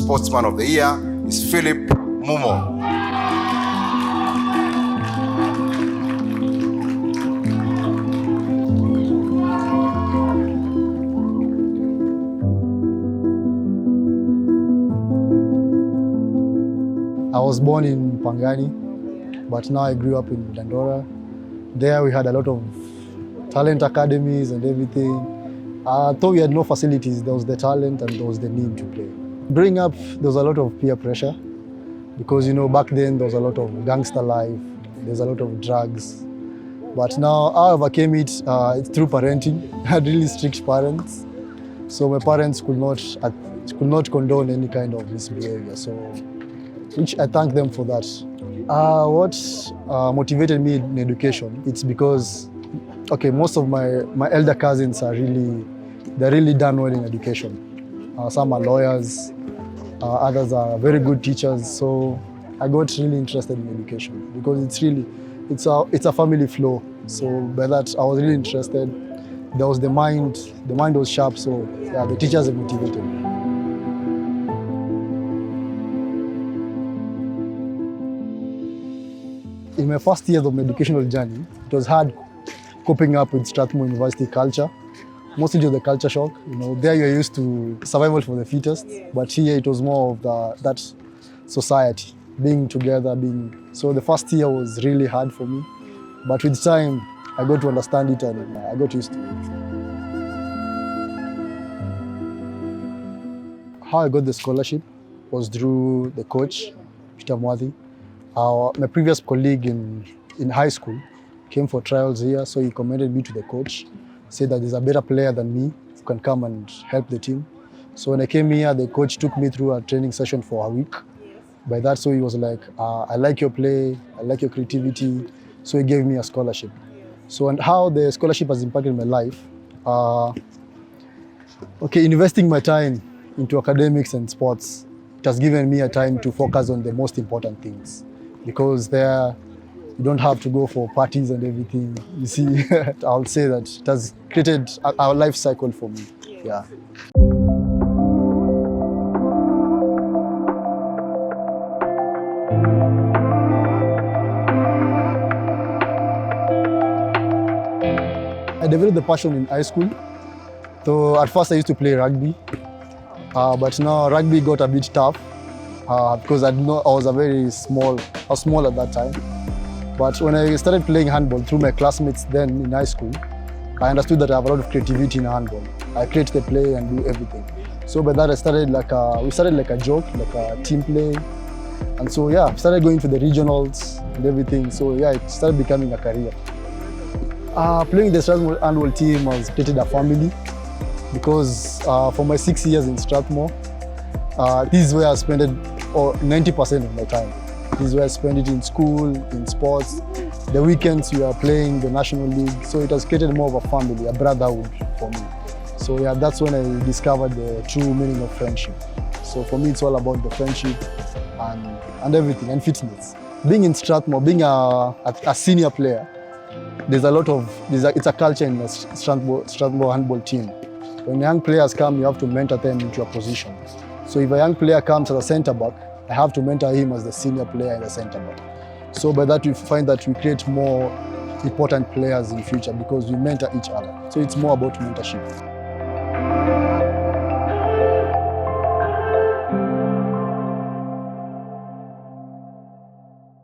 Sportsman of the Year is Phillip Mumo. I was born in Pangani, but now I grew up in Dandora. There we had a lot of talent academies and everything. Though we had no facilities, there was the talent and there was the need to play. Growing up, there was a lot of peer pressure because, back then there was a lot of gangster life, there's a lot of drugs. But now I overcame it it's through parenting. I had really strict parents. So my parents could not condone any kind of misbehavior. So, which I thank them for that. What motivated me in education, it's because, most of my elder cousins they're really done well in education. Some are lawyers, others are very good teachers. So I got really interested in education because it's a family flow. So by that, I was really interested. There was the mind was sharp. So yeah, the teachers have motivated me. In my first years of my educational journey, it was hard coping up with Strathmore University culture, mostly due to the culture shock. There you're used to survival for the fittest, but here it was more of that society, being together, So the first year was really hard for me, but with time, I got to understand it and I got used to it. How I got the scholarship was through the coach, Peter Mwathi. My previous colleague in high school came for trials here, so he commended me to the coach, said that there's a better player than me who can come and help the team. So when I came here, the coach took me through a training session for a week. By that, so he was like, I like your play, I like your creativity, so he gave me a scholarship. So and how the scholarship has impacted my life, investing my time into academics and sports, it has given me a time to focus on the most important things. Because there, you don't have to go for parties and everything. You see, I'll say that it has created a life cycle for me. Yeah. I developed the passion in high school. So at first I used to play rugby, but now rugby got a bit tough. Because I was small at that time. But when I started playing handball through my classmates then in high school, I understood that I have a lot of creativity in handball. I create the play and do everything. So by that we started like a joke, like a team play. And so yeah, I started going to the regionals and everything. So yeah, it started becoming a career. Playing the Strathmore handball team has created a family because for my 6 years in Strathmore, this is where I spent 90% of my time. This is where I spend it in school, in sports. The weekends we are playing the National League. So it has created more of a family, a brotherhood for me. So yeah, that's when I discovered the true meaning of friendship. So for me, it's all about the friendship and everything, and fitness. Being in Strathmore, being a senior player, it's a culture in the Strathmore handball team. When young players come, you have to mentor them into a position. So if a young player comes as a centre back, I have to mentor him as the senior player in the centre back. So by that we find that we create more important players in future because we mentor each other. So it's more about mentorship.